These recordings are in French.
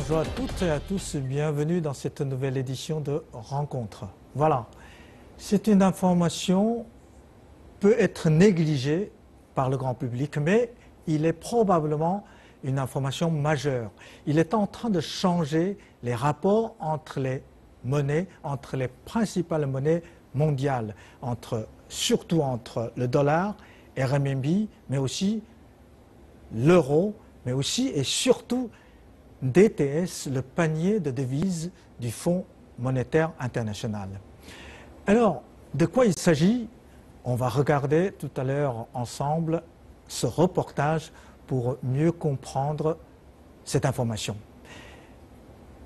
Bonjour à toutes et à tous, bienvenue dans cette nouvelle édition de Rencontre. Voilà, c'est une information peut être négligée par le grand public, mais il est probablement une information majeure. Il est en train de changer les rapports entre les monnaies, entre les principales monnaies mondiales, surtout entre le dollar et renminbi, mais aussi l'euro, mais aussi et surtout DTS, le panier de devises du Fonds monétaire international. Alors, de quoi il s'agit? On va regarder tout à l'heure ensemble ce reportage pour mieux comprendre cette information.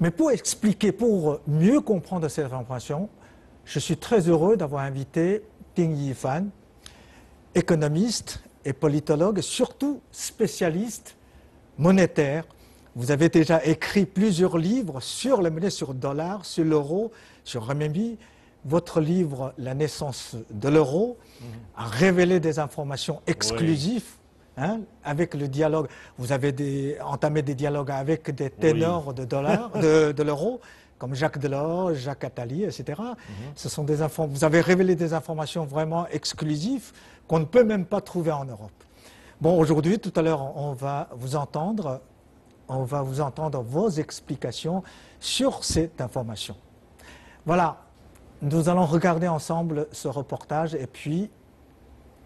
Mais pour expliquer, pour mieux comprendre cette information, je suis très heureux d'avoir invité Ting Yifan, économiste et politologue, surtout spécialiste monétaire. Vous avez déjà écrit plusieurs livres sur les monnaies, sur le dollar, sur l'euro, sur renminbi. Votre livre « La naissance de l'euro » a révélé des informations exclusives, oui, avec le dialogue. Vous avez entamé des dialogues avec des ténors, oui, de l'euro, comme Jacques Delors, Jacques Attali, etc. Ce sont vous avez révélé des informations vraiment exclusives qu'on ne peut même pas trouver en Europe. Bon, aujourd'hui, tout à l'heure, on va vous entendre vos explications sur cette information. Voilà, nous allons regarder ensemble ce reportage et puis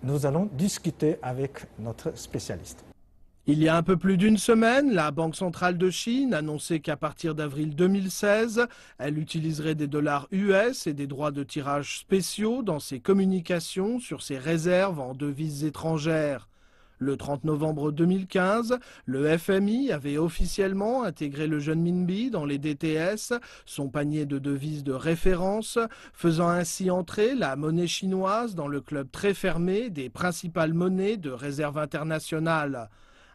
nous allons discuter avec notre spécialiste. Il y a un peu plus d'une semaine, la Banque centrale de Chine annonçait qu'à partir d'avril 2016, elle utiliserait des dollars US et des droits de tirage spéciaux dans ses communications sur ses réserves en devises étrangères. Le 30 novembre 2015, le FMI avait officiellement intégré le renminbi dans les DTS, son panier de devises de référence, faisant ainsi entrer la monnaie chinoise dans le club très fermé des principales monnaies de réserve internationale.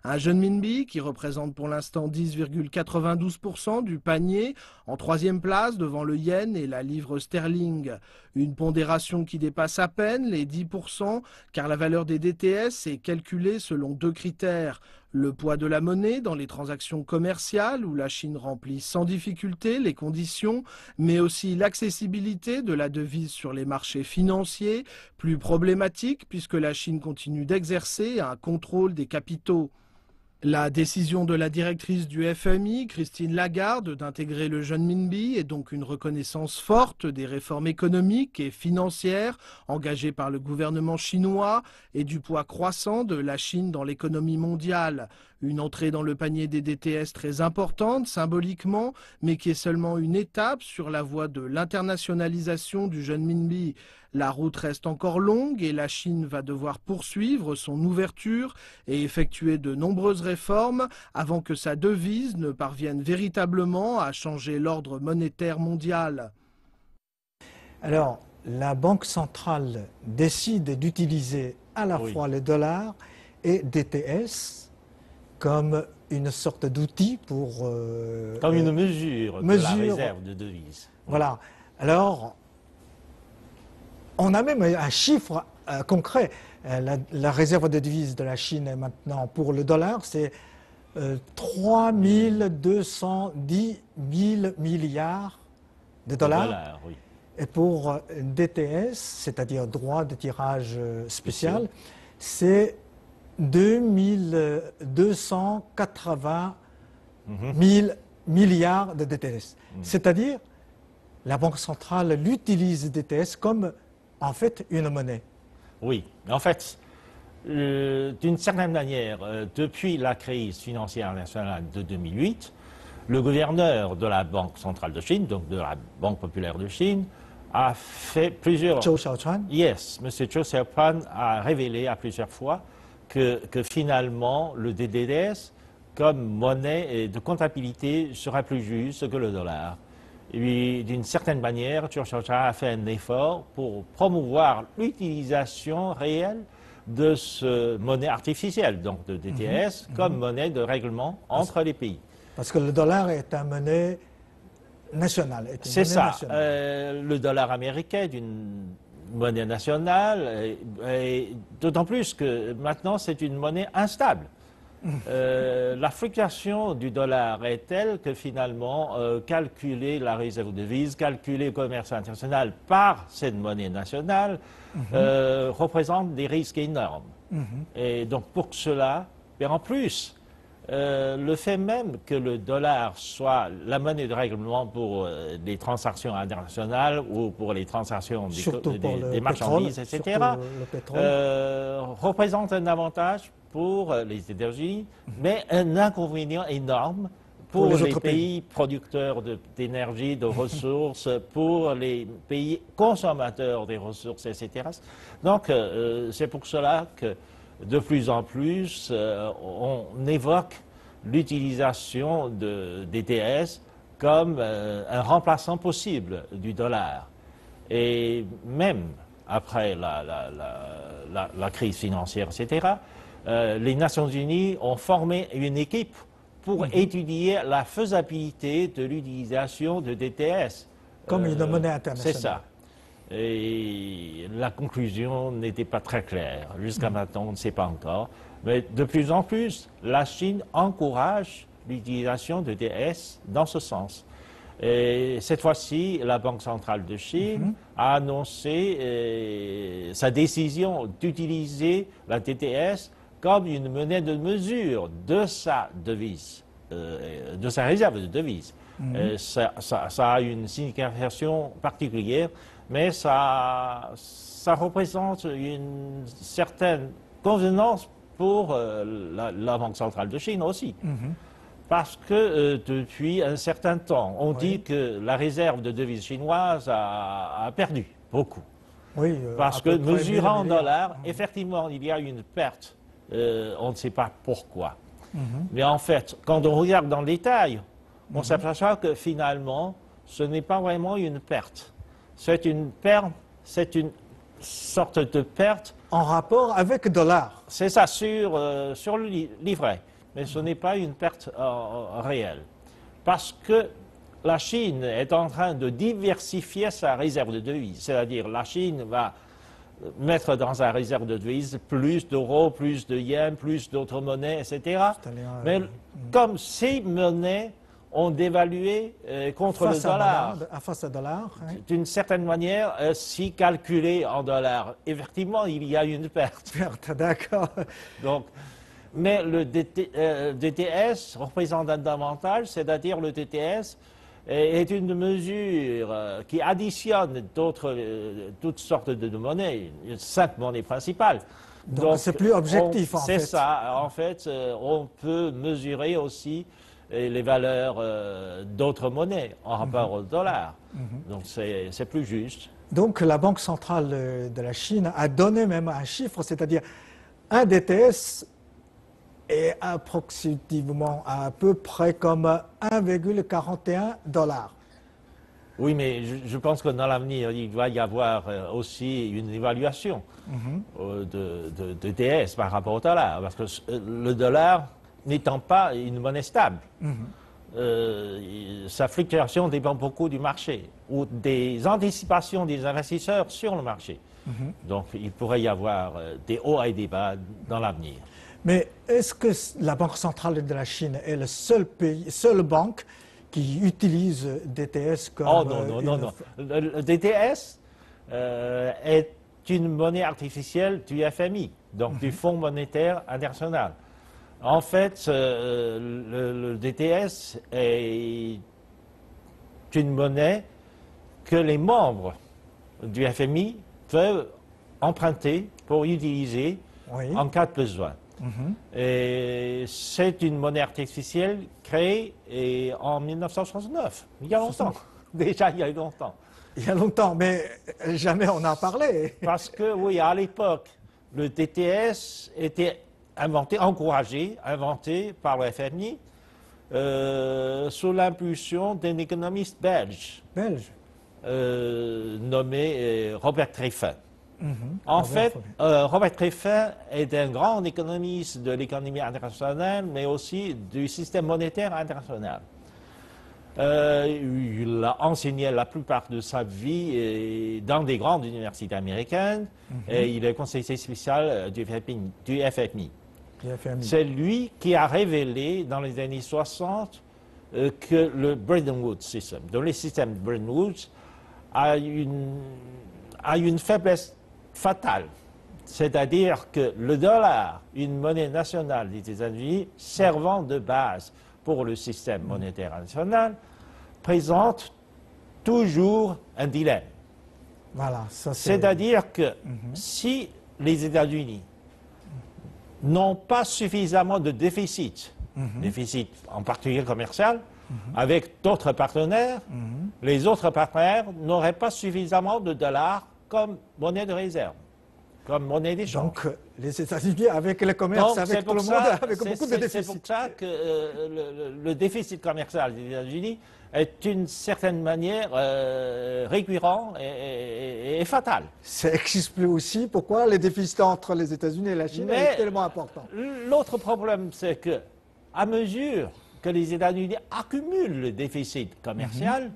Un renminbi qui représente pour l'instant 10,92% du panier, en troisième place devant le yen et la livre sterling. Une pondération qui dépasse à peine les 10%, car la valeur des DTS est calculée selon deux critères. Le poids de la monnaie dans les transactions commerciales, où la Chine remplit sans difficulté les conditions, mais aussi l'accessibilité de la devise sur les marchés financiers, plus problématique puisque la Chine continue d'exercer un contrôle des capitaux. La décision de la directrice du FMI, Christine Lagarde, d'intégrer le renminbi est donc une reconnaissance forte des réformes économiques et financières engagées par le gouvernement chinois et du poids croissant de la Chine dans l'économie mondiale. Une entrée dans le panier des DTS très importante symboliquement, mais qui est seulement une étape sur la voie de l'internationalisation du renminbi. La route reste encore longue et la Chine va devoir poursuivre son ouverture et effectuer de nombreuses réformes avant que sa devise ne parvienne véritablement à changer l'ordre monétaire mondial. Alors, la Banque centrale décide d'utiliser à la fois le dollar et DTS comme une sorte d'outil pour... comme une mesure de la réserve de devises. Voilà. Alors, on a même un chiffre concret. La réserve de devises de la Chine est maintenant, pour le dollar, c'est 3 210 000 milliards de dollars. Oui. Et pour DTS, c'est-à-dire droit de tirage spécial, c'est 2 280 000 milliards de DTS. C'est-à-dire, la Banque centrale l'utilise DTS comme, en fait, une monnaie. Oui, en fait, d'une certaine manière, depuis la crise financière nationale de 2008, le gouverneur de la Banque centrale de Chine, donc de la Banque populaire de Chine, a fait plusieurs... Zhou Xiaochuan. Yes, M. Zhou Xiaochuan a révélé à plusieurs fois que finalement, le DTS, comme monnaie de comptabilité, sera plus juste que le dollar. Et puis, d'une certaine manière, Zhou Xiaochuan a fait un effort pour promouvoir l'utilisation réelle de ce monnaie artificielle, donc de DTS, comme monnaie de règlement entre les pays. Parce que le dollar est une monnaie nationale. C'est ça. Le dollar américain est une monnaie nationale, et d'autant plus que maintenant c'est une monnaie instable. La fluctuation du dollar est telle que finalement, calculer la réserve de devise, calculer le commerce international par cette monnaie nationale représente des risques énormes. Et donc pour cela, et en plus, le fait même que le dollar soit la monnaie de règlement pour les transactions internationales ou pour les transactions des marchandises, etc., représente un avantage pour les États-Unis, mais un inconvénient énorme pour les pays producteurs d'énergie, de ressources, pour les pays consommateurs des ressources, etc. Donc, c'est pour cela que de plus en plus, on évoque l'utilisation d'ETS comme un remplaçant possible du dollar. Et même après la crise financière, etc., les Nations Unies ont formé une équipe pour étudier la faisabilité de l'utilisation de DTS. Comme une monnaie internationale. C'est ça. Et la conclusion n'était pas très claire. Jusqu'à maintenant, on ne sait pas encore. Mais de plus en plus, la Chine encourage l'utilisation de DTS dans ce sens. Et cette fois-ci, la Banque centrale de Chine a annoncé sa décision d'utiliser la DTS comme une monnaie de mesure de sa devise, de sa réserve de devises. Ça a une signification particulière, mais ça représente une certaine convenance pour la Banque centrale de Chine aussi. Parce que depuis un certain temps, on dit que la réserve de devises chinoise a perdu beaucoup. Oui, parce que mesurant en dollars, effectivement, il y a une perte. On ne sait pas pourquoi. Mais en fait, quand on regarde dans le détail, on s'aperçoit que finalement, ce n'est pas vraiment une perte. C'est une perte, c'est une sorte de perte. En rapport avec le dollar. C'est ça, sur le livret. Mais ce n'est pas une perte réelle. Parce que la Chine est en train de diversifier sa réserve de devises. C'est-à-dire la Chine va mettre dans sa réserve de devises plus d'euros, plus de yens, plus d'autres monnaies, etc. Mais comme ces monnaies ont dévalué contre le dollar, face au dollar, d'une certaine manière, si calculé en dollars, effectivement, il y a une perte. D'accord. Donc, mais le DTS représente un avantage, c'est-à-dire le DTS est une mesure qui additionne toutes sortes de monnaies, 5 monnaies principales. Donc c'est plus objectif en fait. C'est ça, en fait, on peut mesurer aussi les valeurs d'autres monnaies en rapport au dollar. Donc c'est plus juste. Donc la Banque centrale de la Chine a donné même un chiffre, c'est-à-dire un DTS est approximativement à peu près comme 1,41 $. Oui, mais je pense que dans l'avenir, il va y avoir aussi une évaluation de DTS par rapport au dollar, parce que le dollar n'étant pas une monnaie stable, sa fluctuation dépend beaucoup du marché ou des anticipations des investisseurs sur le marché. Donc il pourrait y avoir des hauts et des bas dans l'avenir. Mais est-ce que la Banque centrale de la Chine est le seule banque qui utilise DTS comme... Oh non. Le DTS est une monnaie artificielle du FMI, donc du Fonds monétaire international. En fait, le DTS est une monnaie que les membres du FMI peuvent emprunter pour utiliser en cas de besoin. Et c'est une monnaie artificielle créée en 1969, il y a longtemps. Déjà, il y a longtemps. Il y a longtemps, mais jamais on en parlait. Parce que, oui, à l'époque, le DTS était inventé par le FMI sous l'impulsion d'un économiste belge. Nommé Robert Triefin. En fait, Robert Triefin est un grand économiste de l'économie internationale, mais aussi du système monétaire international. Il a enseigné la plupart de sa vie dans des grandes universités américaines et il est conseiller spécial du FMI. C'est lui qui a révélé dans les années 60 que le Bretton Woods system, donc le système de Bretton Woods, a une faiblesse fatale. C'est-à-dire que le dollar, une monnaie nationale des États-Unis, servant de base pour le système monétaire national, présente toujours un dilemme. Voilà, c'est-à-dire que si les États-Unis n'ont pas suffisamment de déficit, déficit en particulier commercial, avec d'autres partenaires, les autres partenaires n'auraient pas suffisamment de dollars comme monnaie de réserve, comme monnaie d'échange. Donc, les États-Unis, avec le commerce, avec tout le monde, avec beaucoup de déficits. C'est pour ça que le déficit commercial des États-Unis est d'une certaine manière récurrent et fatal. Ça explique aussi pourquoi les déficits entre les États-Unis et la Chine est tellement important. L'autre problème, c'est que à mesure que les États-Unis accumulent le déficit commercial,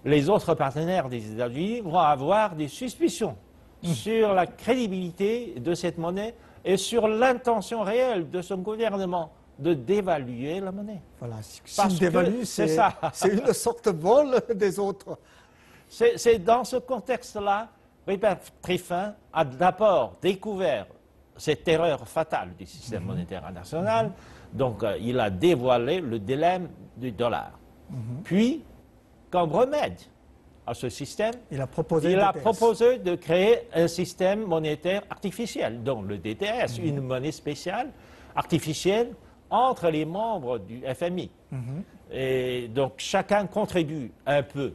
les autres partenaires des États-Unis vont avoir des suspicions sur la crédibilité de cette monnaie et sur l'intention réelle de son gouvernement de dévaluer la monnaie. Voilà, s'il dévalue, c'est une sorte de vol des autres. C'est dans ce contexte-là, Rupert Triffin a d'abord découvert cette erreur fatale du système monétaire international, donc il a dévoilé le dilemme du dollar. Puis, comme remède à ce système, il a proposé de créer un système monétaire artificiel, donc le DTS, une monnaie spéciale, artificielle, entre les membres du FMI. Et donc chacun contribue un peu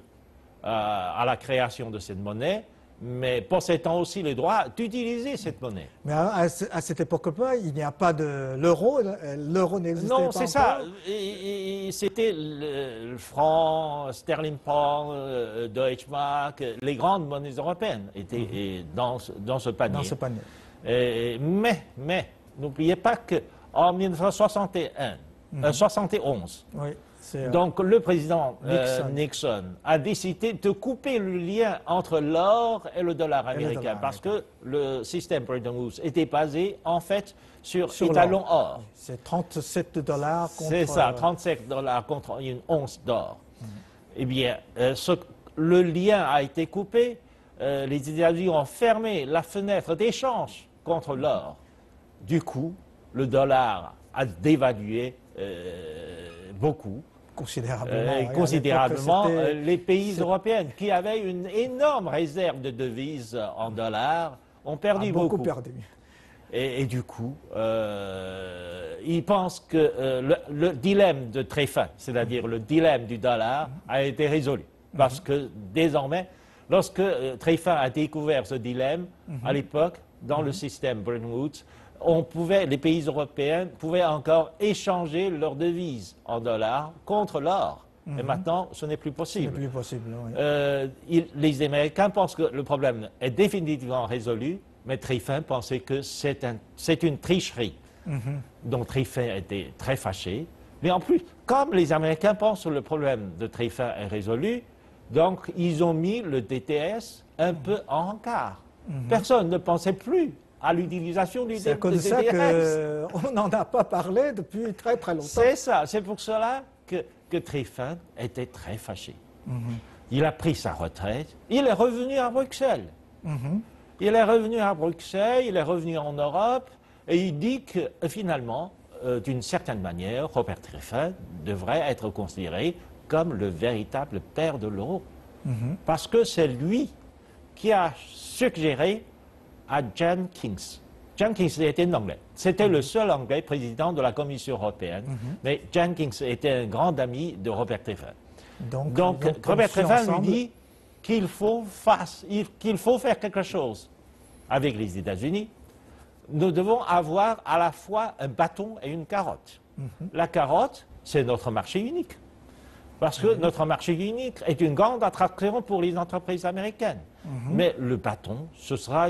à la création de cette monnaie, mais possédant aussi le droit d'utiliser cette monnaie. Mais à cette époque-là, il n'y a pas de l'euro, l'euro n'existait pas. Non, c'est ça. C'était le franc, sterling pound, Deutsche Mark, les grandes monnaies européennes étaient dans ce panier. Dans ce panier. Mais n'oubliez pas qu'en 1971, oui, donc le président Nixon a décidé de couper le lien entre l'or et le dollar américain parce que le système Bretton Woods était basé en fait sur étalon or. C'est 37 dollars contre... C'est ça, 37 dollars contre une once d'or. Eh bien, le lien a été coupé. Les États-Unis ont fermé la fenêtre d'échange contre l'or. Du coup, le dollar a dévalué beaucoup. Considérablement. Les pays européens qui avaient une énorme réserve de devises en dollars ont perdu beaucoup. Et du coup, ils pensent que le dilemme de Triffin, c'est-à-dire le dilemme du dollar, a été résolu. Parce que désormais, lorsque Triffin a découvert ce dilemme, à l'époque, dans le système Bretton Woods, les pays européens pouvaient encore échanger leurs devises en dollars contre l'or. Et maintenant, ce n'est plus possible. Ce n'est plus possible, oui. Les Américains pensent que le problème est définitivement résolu, mais Triffin pensait que c'est une tricherie. Donc Triffin était très fâché. Mais en plus, comme les Américains pensent que le problème de Triffin est résolu, donc ils ont mis le DTS un peu en encart. Personne ne pensait plus à l'utilisation du DTS. C'est comme ça qu'on n'en a pas parlé depuis très très longtemps. C'est ça, c'est pour cela que Triffin était très fâché. Il a pris sa retraite, il est revenu à Bruxelles. Il est revenu à Bruxelles, il est revenu en Europe, et il dit que finalement, d'une certaine manière, Robert Triffin devrait être considéré comme le véritable père de l'euro. Parce que c'est lui qui a suggéré à Jenkins. Jenkins était un Anglais. C'était le seul Anglais président de la Commission européenne. Mais Jenkins était un grand ami de Robert Triffin. Donc Robert Triffin lui dit qu'il faut faire quelque chose avec les États-Unis. Nous devons avoir à la fois un bâton et une carotte. La carotte, c'est notre marché unique. Parce que notre marché unique est une grande attraction pour les entreprises américaines. Mais le bâton, ce sera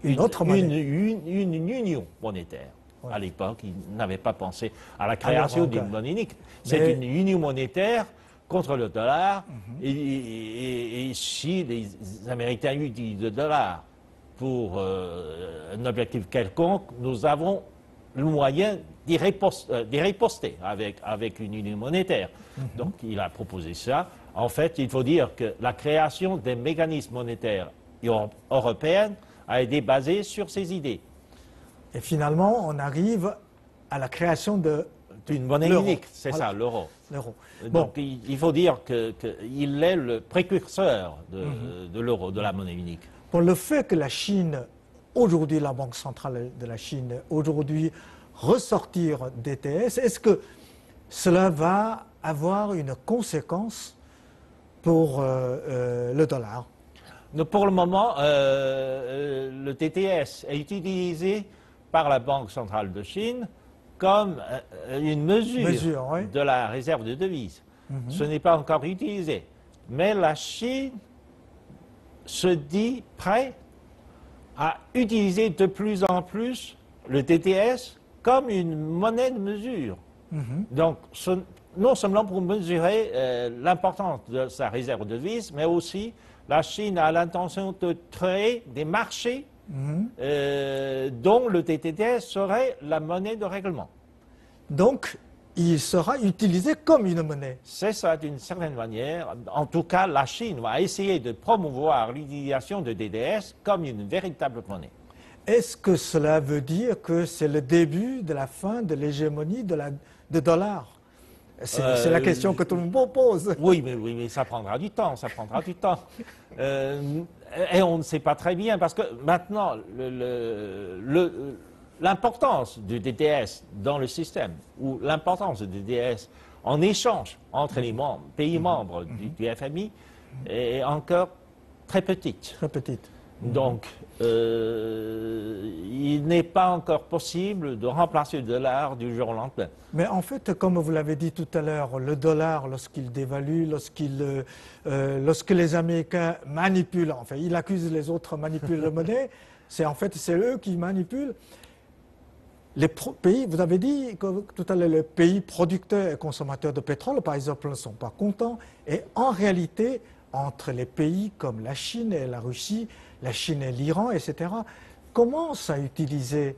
une union monétaire. À l'époque, ils n'avaient pas pensé à la création d'une monnaie unique. C'est une union monétaire contre le dollar. Et si les Américains utilisent le dollar pour un objectif quelconque, nous avons le moyen d'y riposter avec une union monétaire. Donc il a proposé ça. En fait, il faut dire que la création des mécanismes monétaires européens a été basée sur ces idées. Et finalement, on arrive à la création d'une monnaie unique, c'est voilà. Ça, l'euro. Donc il faut dire qu'il est le précurseur de l'euro, de la monnaie unique. Bon, le fait que la Chine, aujourd'hui la Banque centrale de la Chine, aujourd'hui ressortir d'ETS, est-ce que cela va avoir une conséquence pour le dollar? Pour le moment, le TTS est utilisé par la Banque centrale de Chine comme une mesure oui. de la réserve de devises. Ce n'est pas encore utilisé. Mais la Chine se dit prête à utiliser de plus en plus le TTS comme une monnaie de mesure. Donc, non seulement pour mesurer l'importance de sa réserve de devises, mais aussi la Chine a l'intention de créer des marchés dont le TTS serait la monnaie de règlement. Donc, il sera utilisé comme une monnaie. C'est ça, d'une certaine manière. En tout cas, la Chine va essayer de promouvoir l'utilisation de TTS comme une véritable monnaie. Est-ce que cela veut dire que c'est le début de la fin de l'hégémonie de dollar? C'est la question que tout le monde pose. Oui, mais ça prendra du temps, ça prendra du temps. Et on ne sait pas très bien, parce que maintenant, l'importance du DTS dans le système, ou l'importance du DTS en échange entre les pays membres du FMI, est encore très petite. Très petite. Donc, il n'est pas encore possible de remplacer le dollar du jour au lendemain. Mais en fait, comme vous l'avez dit tout à l'heure, le dollar, lorsqu'il dévalue, lorsque les Américains manipulent, enfin, ils accusent les autres de manipuler la monnaie, c'est eux qui manipulent. Les pays, vous avez dit que tout à l'heure, les pays producteurs et consommateurs de pétrole, par exemple, ne sont pas contents. Et en réalité, entre les pays comme la Chine et la Russie, la Chine et l'Iran, etc., commencent à utiliser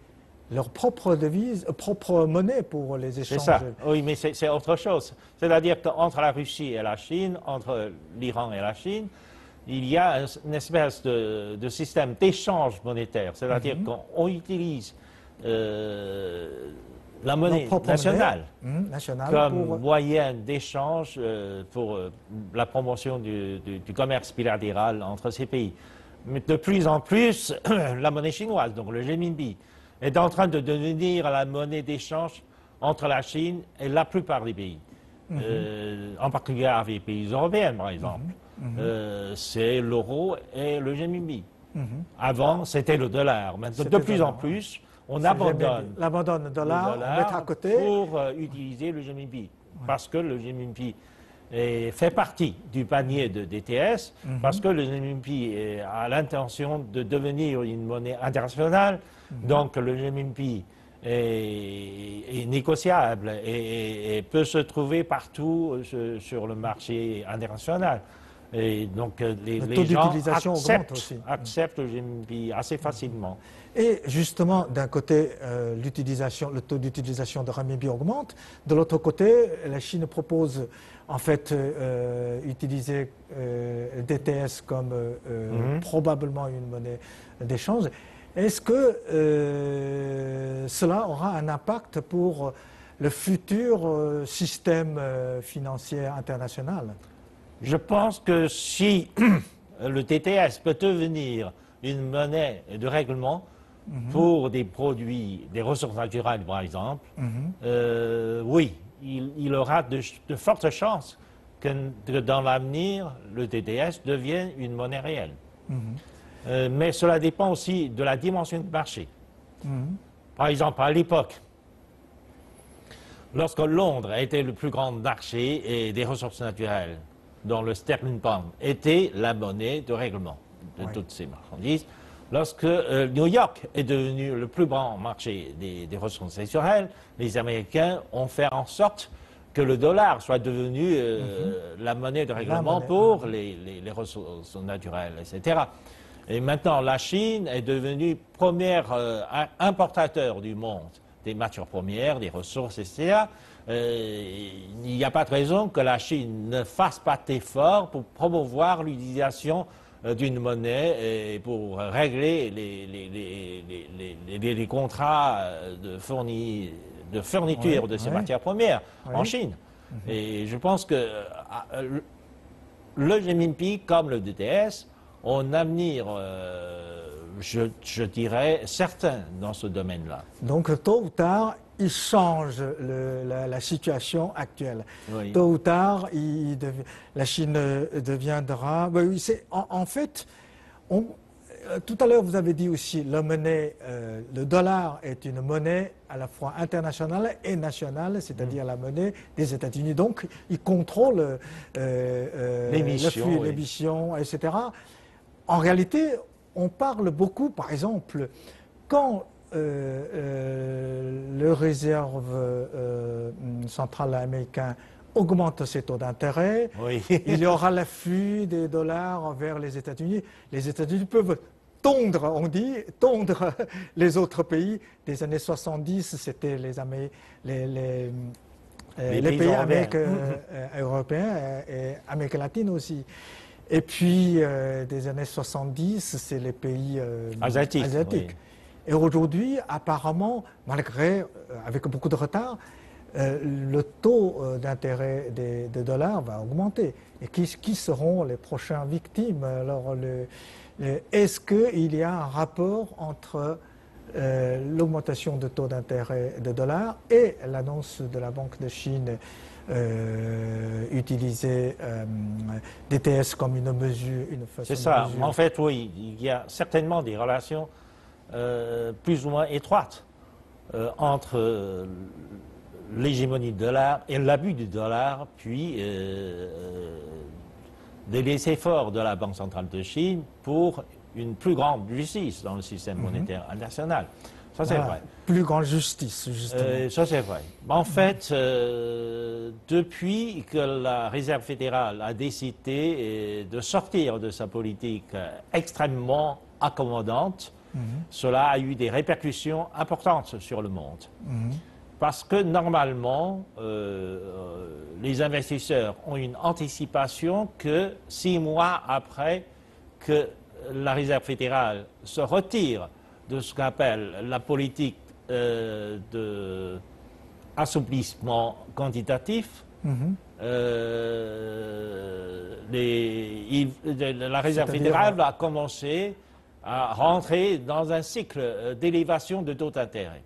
leur propre devise, propre monnaie pour les échanges. C'est ça, oui, mais c'est autre chose. C'est-à-dire qu'entre la Russie et la Chine, entre l'Iran et la Chine, il y a une espèce de système d'échange monétaire. C'est-à-dire qu'on utilise la monnaie nationale, comme moyen d'échange pour la promotion du commerce bilatéral entre ces pays. Mais de plus en plus, la monnaie chinoise, donc le renminbi, est en train de devenir la monnaie d'échange entre la Chine et la plupart des pays. En particulier avec les pays européens, par exemple. C'est l'euro et le renminbi. Avant, c'était le dollar. Maintenant, de plus en plus, on abandonne le dollar, on met à côté pour utiliser le renminbi. Parce que le renminbi fait partie du panier de DTS, parce que le renminbi a l'intention de devenir une monnaie internationale. Donc le renminbi est négociable et peut se trouver partout sur le marché international. Et donc les gens acceptent le renminbi assez facilement. Et justement, d'un côté, le taux d'utilisation de renminbi augmente. De l'autre côté, la Chine propose en fait utiliser le DTS comme probablement une monnaie d'échange. Est-ce que cela aura un impact pour le futur système financier international? Je pense que si le TTS peut devenir une monnaie de règlement pour des produits, des ressources naturelles par exemple, oui, il aura de fortes chances que dans l'avenir, le TTS devienne une monnaie réelle. Mais cela dépend aussi de la dimension du marché. Par exemple, à l'époque, lorsque Londres était le plus grand marché des ressources naturelles, dont le sterling pound était la monnaie de règlement de toutes ces marchandises, lorsque New York est devenu le plus grand marché des ressources naturelles, les Américains ont fait en sorte que le dollar soit devenu la monnaie de règlement pour les ressources naturelles, etc. Et maintenant, la Chine est devenue première importateur du monde des matières premières, des ressources, etc. Il n'y a pas de raison que la Chine ne fasse pas d'efforts pour promouvoir l'utilisation d'une monnaie et pour régler les contrats de fourniture de ces matières premières en Chine. Et je pense que le GMIMPI comme le DTS ont un avenir, je dirais, certain dans ce domaine-là. Donc, tôt ou tard, il change la situation actuelle. Oui. Tôt ou tard, la Chine deviendra... Oui, en fait, tout à l'heure, vous avez dit aussi, la monnaie, le dollar est une monnaie à la fois internationale et nationale, c'est-à-dire la monnaie des États-Unis. Donc, il contrôle le flux, l'émission, etc. En réalité, on parle beaucoup, par exemple, quand le réserve central américain augmente ses taux d'intérêt, il y aura l'afflux des dollars vers les États-Unis. Les États-Unis peuvent tondre, on dit, tondre les autres pays. Des années 70, c'était les pays européens et Amérique latine aussi. Et puis, des années 70, c'est les pays asiatiques. Oui. Et aujourd'hui, apparemment, malgré, avec beaucoup de retard, le taux d'intérêt des dollars va augmenter. Et qui seront les prochaines victimes? Alors, est-ce qu'il y a un rapport entre l'augmentation de taux d'intérêt de dollars et l'annonce de la Banque de Chine utiliser DTS comme une mesure, une façon C'est ça. de mesure? En fait, oui, il y a certainement des relations plus ou moins étroites entre l'hégémonie du dollar et l'abus du dollar, puis des efforts de la Banque centrale de Chine pour une plus grande justice dans le système monétaire international. Ça, c'est vrai. Plus grande justice, justement. Ça, c'est vrai. En fait, depuis que la Réserve fédérale a décidé de sortir de sa politique extrêmement accommodante, cela a eu des répercussions importantes sur le monde. Parce que normalement, les investisseurs ont une anticipation que 6 mois après que la Réserve fédérale se retire de ce qu'on appelle la politique d'assouplissement quantitatif, la Réserve fédérale va commencer à rentrer dans un cycle d'élévation de taux d'intérêt.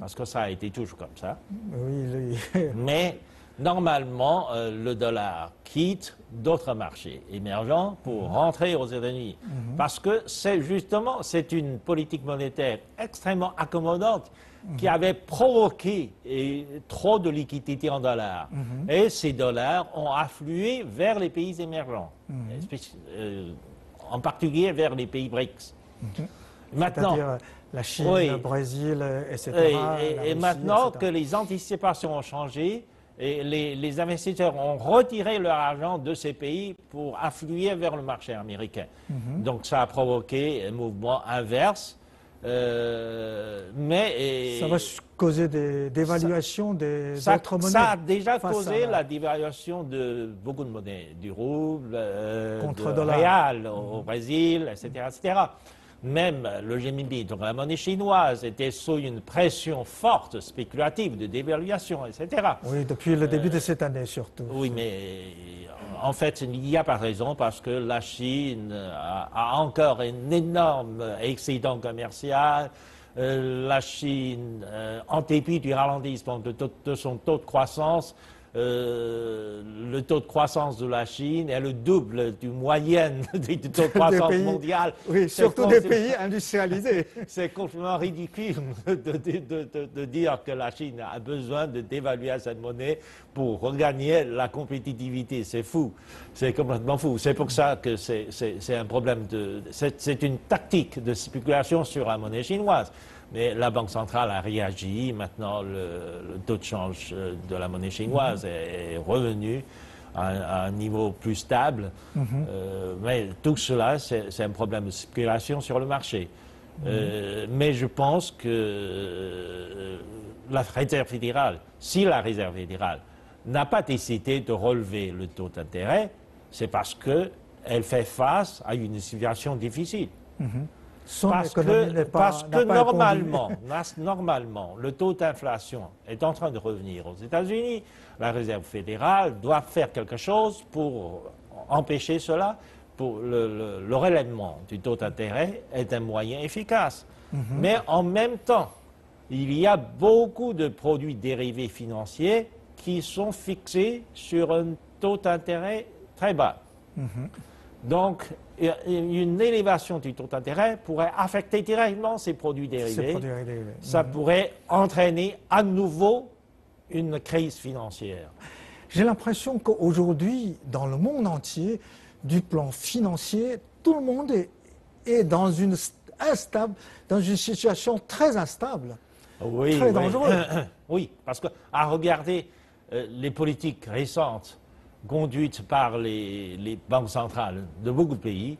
Parce que ça a été toujours comme ça. Oui, Mais normalement, le dollar quitte d'autres marchés émergents pour rentrer aux États-Unis. Parce que c'est une politique monétaire extrêmement accommodante qui avait provoqué trop de liquidités en dollars. Et ces dollars ont afflué vers les pays émergents, en particulier vers les pays BRICS. Maintenant, la Chine, le Brésil, etc. Et maintenant que les anticipations ont changé, et les investisseurs ont retiré leur argent de ces pays pour affluer vers le marché américain. Donc ça a provoqué un mouvement inverse. Ça va causer des dévaluations des autres monnaies. Ça a déjà causé la dévaluation de beaucoup de monnaies, du rouble, contre du réal au Brésil, etc., etc. Même le renminbi, donc la monnaie chinoise, était sous une pression forte, spéculative, de dévaluation, etc. Oui, depuis le début de cette année surtout. Oui, mais en fait, il n'y a pas de raison parce que la Chine a encore un énorme excédent commercial. La Chine, en dépit du ralentissement de son taux de croissance, le taux de croissance de la Chine est le double du moyenne du taux de croissance mondial. Oui, surtout des pays industrialisés. C'est complètement ridicule de dire que la Chine a besoin de dévaluer cette monnaie pour regagner la compétitivité. C'est fou, c'est complètement fou. C'est pour ça que c'est un problème c'est une tactique de spéculation sur la monnaie chinoise. Mais la Banque centrale a réagi. Maintenant, le taux de change de la monnaie chinoise est revenu à un niveau plus stable. Mais tout cela, c'est un problème de spéculation sur le marché. Mais je pense que la Réserve fédérale, si la Réserve fédérale n'a pas décidé de relever le taux d'intérêt, c'est parce qu'elle fait face à une situation difficile. Parce que normalement, le taux d'inflation est en train de revenir aux États-Unis. La Réserve fédérale doit faire quelque chose pour empêcher cela. Le relèvement du taux d'intérêt est un moyen efficace. Mais en même temps, il y a beaucoup de produits dérivés financiers qui sont fixés sur un taux d'intérêt très bas. Donc, une élévation du taux d'intérêt pourrait affecter directement ces produits dérivés. Ça pourrait entraîner à nouveau une crise financière. J'ai l'impression qu'aujourd'hui, dans le monde entier, du plan financier, tout le monde est dans une situation très instable, très dangereuse. Oui, parce qu'à regarder les politiques récentes conduites par les banques centrales de beaucoup de pays,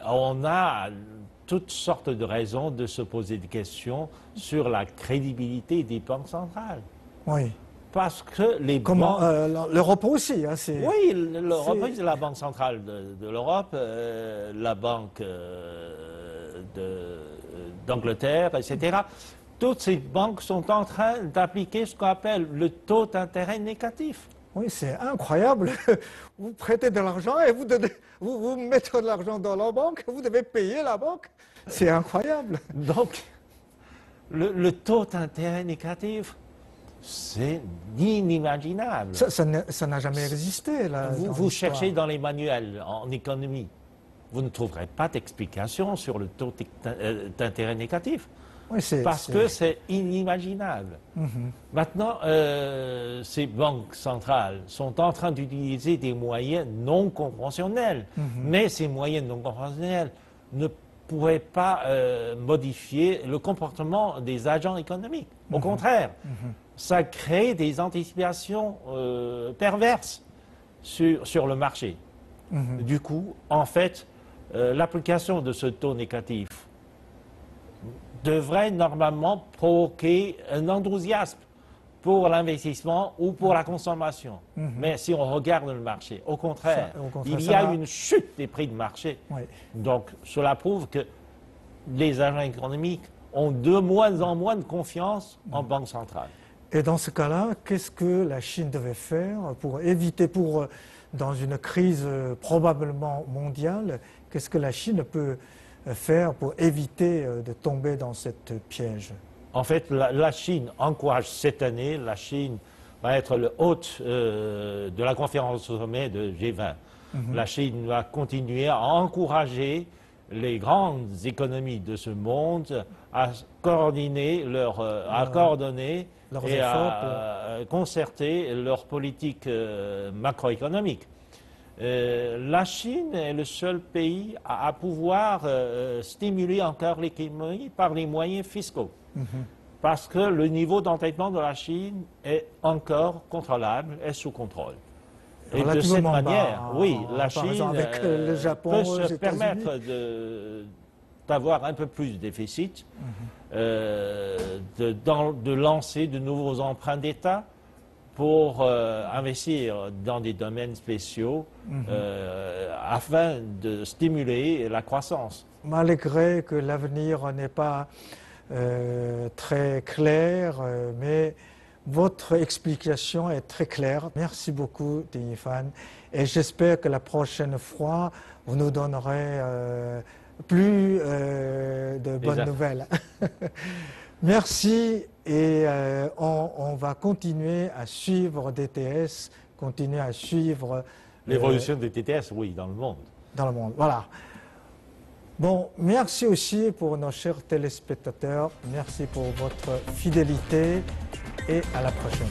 on a toutes sortes de raisons de se poser des questions sur la crédibilité des banques centrales. Oui. Parce que les banques... l'Europe aussi. Hein, oui, l'Europe, c'est la banque centrale de l'Europe, la banque d'Angleterre, etc. Toutes ces banques sont en train d'appliquer ce qu'on appelle le taux d'intérêt négatif. Oui, c'est incroyable. Vous prêtez de l'argent et vous mettez de l'argent dans la banque, vous devez payer la banque. C'est incroyable. Donc, le taux d'intérêt négatif, c'est inimaginable. Ça n'a jamais existé. Là, vous cherchez dans les manuels en économie, vous ne trouverez pas d'explication sur le taux d'intérêt négatif. Oui, parce que c'est inimaginable. Maintenant, ces banques centrales sont en train d'utiliser des moyens non conventionnels. Mais ces moyens non conventionnels ne pourraient pas modifier le comportement des agents économiques. Au contraire, ça crée des anticipations perverses sur le marché. Du coup, en fait, l'application de ce taux négatif devrait normalement provoquer un enthousiasme pour l'investissement ou pour la consommation. Mais si on regarde le marché, au contraire, il y a une chute des prix de marché. Oui. Donc cela prouve que les agents économiques ont de moins en moins de confiance en banque centrale. Et dans ce cas-là, qu'est-ce que la Chine devait faire pour éviter, dans une crise probablement mondiale, qu'est-ce que la Chine peut faire pour éviter de tomber dans cette piège? En fait, la Chine encourage cette année, la Chine va être le hôte de la conférence au sommet de G20. La Chine va continuer à encourager les grandes économies de ce monde à coordonner et à concerter leur politique macroéconomique. La Chine est le seul pays à pouvoir stimuler encore l'économie par les moyens fiscaux. Parce que le niveau d'endettement de la Chine est encore contrôlable et sous contrôle. Et de cette manière, la Chine avec le Japon, peut se permettre d'avoir un peu plus de déficit, de lancer de nouveaux emprunts d'État pour investir dans des domaines spéciaux afin de stimuler la croissance. Malgré que l'avenir n'est pas très clair, mais votre explication est très claire. Merci beaucoup, Ding Yifan. Et j'espère que la prochaine fois, vous nous donnerez plus de bonnes nouvelles. Merci et on va continuer à suivre DTS, continuer à suivre l'évolution des DTS, oui, dans le monde. Dans le monde, voilà. Bon, merci aussi pour nos chers téléspectateurs. Merci pour votre fidélité et à la prochaine.